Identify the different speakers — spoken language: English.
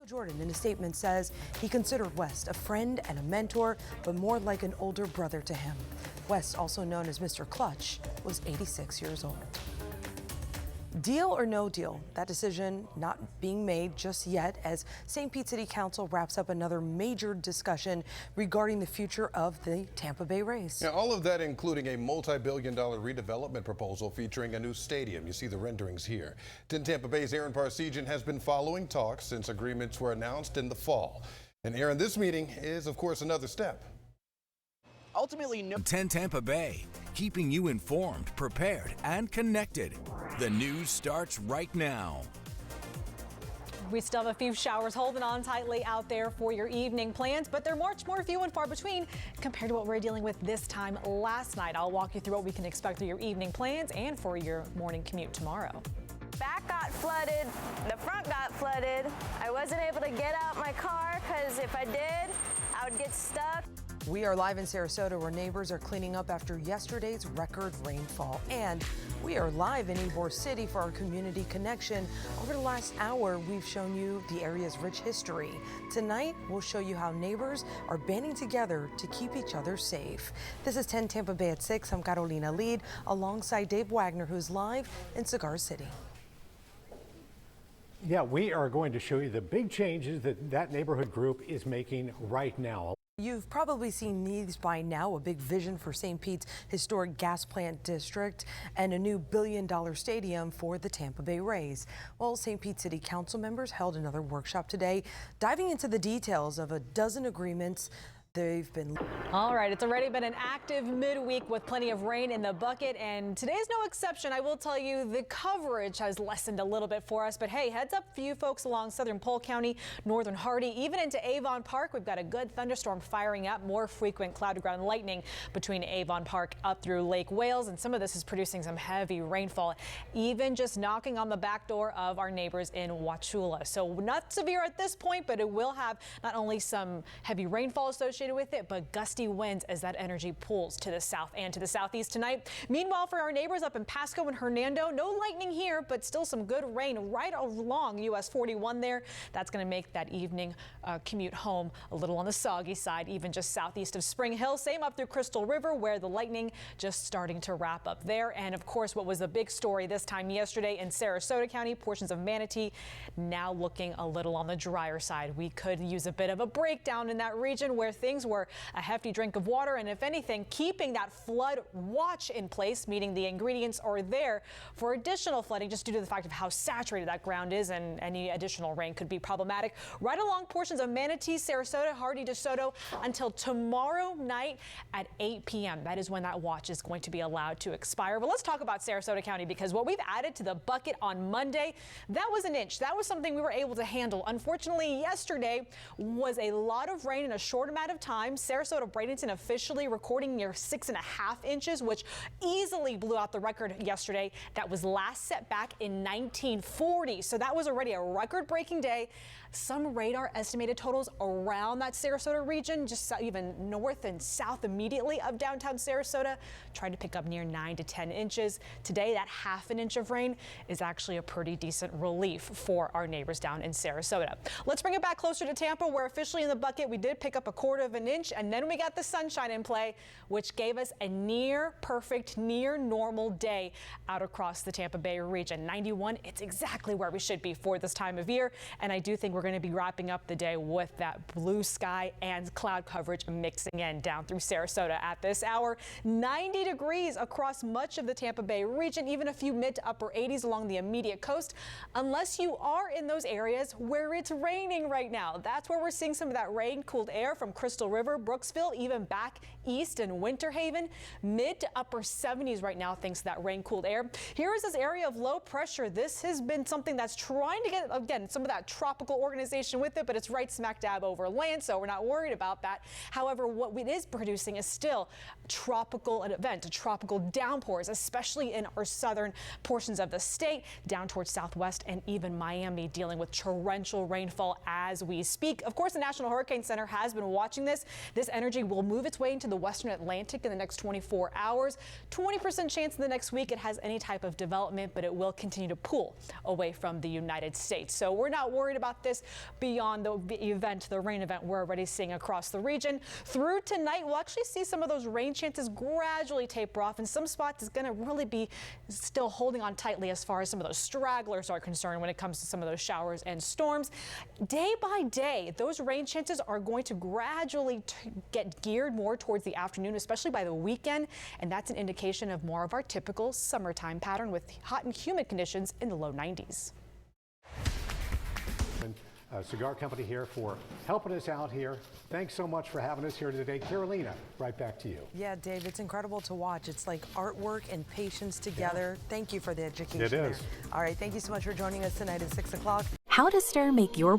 Speaker 1: Jordan, in a statement, says he considered West a friend and a mentor, but more like an older brother to him. West, also known as Mr. Clutch, was 86 years old. Deal or no deal? That decision not being made just yet as St. Pete City Council wraps up another major discussion regarding the future of the Tampa Bay Rays.
Speaker 2: Yeah, all of that including a multi-billion-dollar redevelopment proposal featuring a new stadium. You see the renderings here. 10 Tampa Bay's Aaron Parsegian has been following talks since agreements were announced in the fall. And Aaron, this meeting is, of course, another step.
Speaker 3: Ultimately,
Speaker 4: 10 Tampa Bay, keeping you informed, prepared, and connected. The news starts right now.
Speaker 5: We still have a few showers holding on tightly out there for your evening plans, but they're much more few and far between compared to what we were dealing with this time last night. I'll walk you through what we can expect through your evening plans and for your morning commute tomorrow.
Speaker 6: Back got flooded, the front got flooded. I wasn't able to get out my car because if I did, I would get stuck.
Speaker 1: We are live in Sarasota where neighbors are cleaning up after yesterday's record rainfall. And we are live in Ybor City for our community connection. Over the last hour, we've shown you the area's rich history. Tonight, we'll show you how neighbors are banding together to keep each other safe. This is 10 Tampa Bay at 6. I'm Carolina Leid alongside Dave Wagner, who's live in Cigar City.
Speaker 7: Yeah, we are going to show you the big changes that neighborhood group is making right now.
Speaker 1: You've probably seen these by now, a big vision for St. Pete's historic gas plant district and a new billion-dollar stadium for the Tampa Bay Rays. Well, St. Pete City Council members held another workshop today, diving into the details of a dozen agreements they've been.
Speaker 5: All right, it's already been an active midweek with plenty of rain in the bucket, and today's no exception. I will tell you the coverage has lessened a little bit for us, but hey, heads up for you folks along southern Polk County, northern Hardee, even into Avon Park. We've got a good thunderstorm firing up, more frequent cloud-to-ground lightning between Avon Park up through Lake Wales, and some of this is producing some heavy rainfall, even just knocking on the back door of our neighbors in Wauchula. So not severe at this point, but it will have not only some heavy rainfall associated with it, but gusty winds as that energy pulls to the south and to the southeast tonight. Meanwhile, for our neighbors up in Pasco and Hernando, no lightning here, but still some good rain right along US 41 there. That's going to make that evening commute home a little on the soggy side, even just southeast of Spring Hill. Same up through Crystal River, where the lightning just starting to wrap up there. And of course, what was a big story this time yesterday in Sarasota County, portions of Manatee now looking a little on the drier side. We could use a bit of a breakdown in that region where things were a hefty drink of water, and if anything, keeping that flood watch in place, meaning the ingredients are there for additional flooding just due to the fact of how saturated that ground is, and any additional rain could be problematic right along portions of Manatee, Sarasota, Hardee, DeSoto until tomorrow night at 8 p.m. That is when that watch is going to be allowed to expire. But let's talk about Sarasota County, because what we've added to the bucket on Monday, that was an inch. That was something we were able to handle. Unfortunately, yesterday was a lot of rain in a short amount of time. Sarasota Bradenton officially recording near 6.5 inches, which easily blew out the record yesterday. That was last set back in 1940. So that was already a record-breaking day. Some radar estimated totals around that Sarasota region, just even north and south immediately of downtown Sarasota, tried to pick up near 9 to 10 inches. Today, that half an inch of rain is actually a pretty decent relief for our neighbors down in Sarasota. Let's bring it back closer to Tampa, where officially in the bucket we did pick up 1/4 of an inch, and then we got the sunshine in play, which gave us a near perfect, near normal day out across the Tampa Bay region. 91, it's exactly where we should be for this time of year, and I do think we're going to be wrapping up the day with that blue sky and cloud coverage mixing in down through Sarasota at this hour. 90 degrees across much of the Tampa Bay region, even a few mid to upper 80s along the immediate coast, unless you are in those areas where it's raining right now. That's where we're seeing some of that rain-cooled air from Crystal River, Brooksville, even back east in Winter Haven. Mid to upper 70s right now thanks to that rain-cooled air. Here is this area of low pressure. This has been something that's trying to get, again, some of that tropical organization with it, but it's right smack dab over land, so we're not worried about that. However, what it is producing is still tropical event, tropical downpours, especially in our southern portions of the state, down towards southwest and even Miami, dealing with torrential rainfall as we speak. Of course, the National Hurricane Center has been watching this. This energy will move its way into the western Atlantic in the next 24 hours. 20% chance in the next week it has any type of development, but it will continue to pull away from the United States. So we're not worried about this beyond the rain event we're already seeing across the region. Through tonight, we'll actually see some of those rain chances gradually taper off, and some spots is going to really be still holding on tightly as far as some of those stragglers are concerned when it comes to some of those showers and storms. Day by day, those rain chances are going to gradually get geared more towards the afternoon, especially by the weekend, and that's an indication of more of our typical summertime pattern with hot and humid conditions in the low 90s.
Speaker 7: Cigar Company here for helping us out here. Thanks so much for having us here today. Carolina, right back to you.
Speaker 1: Yeah, Dave, it's incredible to watch. It's like artwork and patience together. Yeah. Thank you for the education.
Speaker 7: It is.
Speaker 1: All right, thank you so much for joining us tonight at 6 o'clock.
Speaker 8: How does Stir make your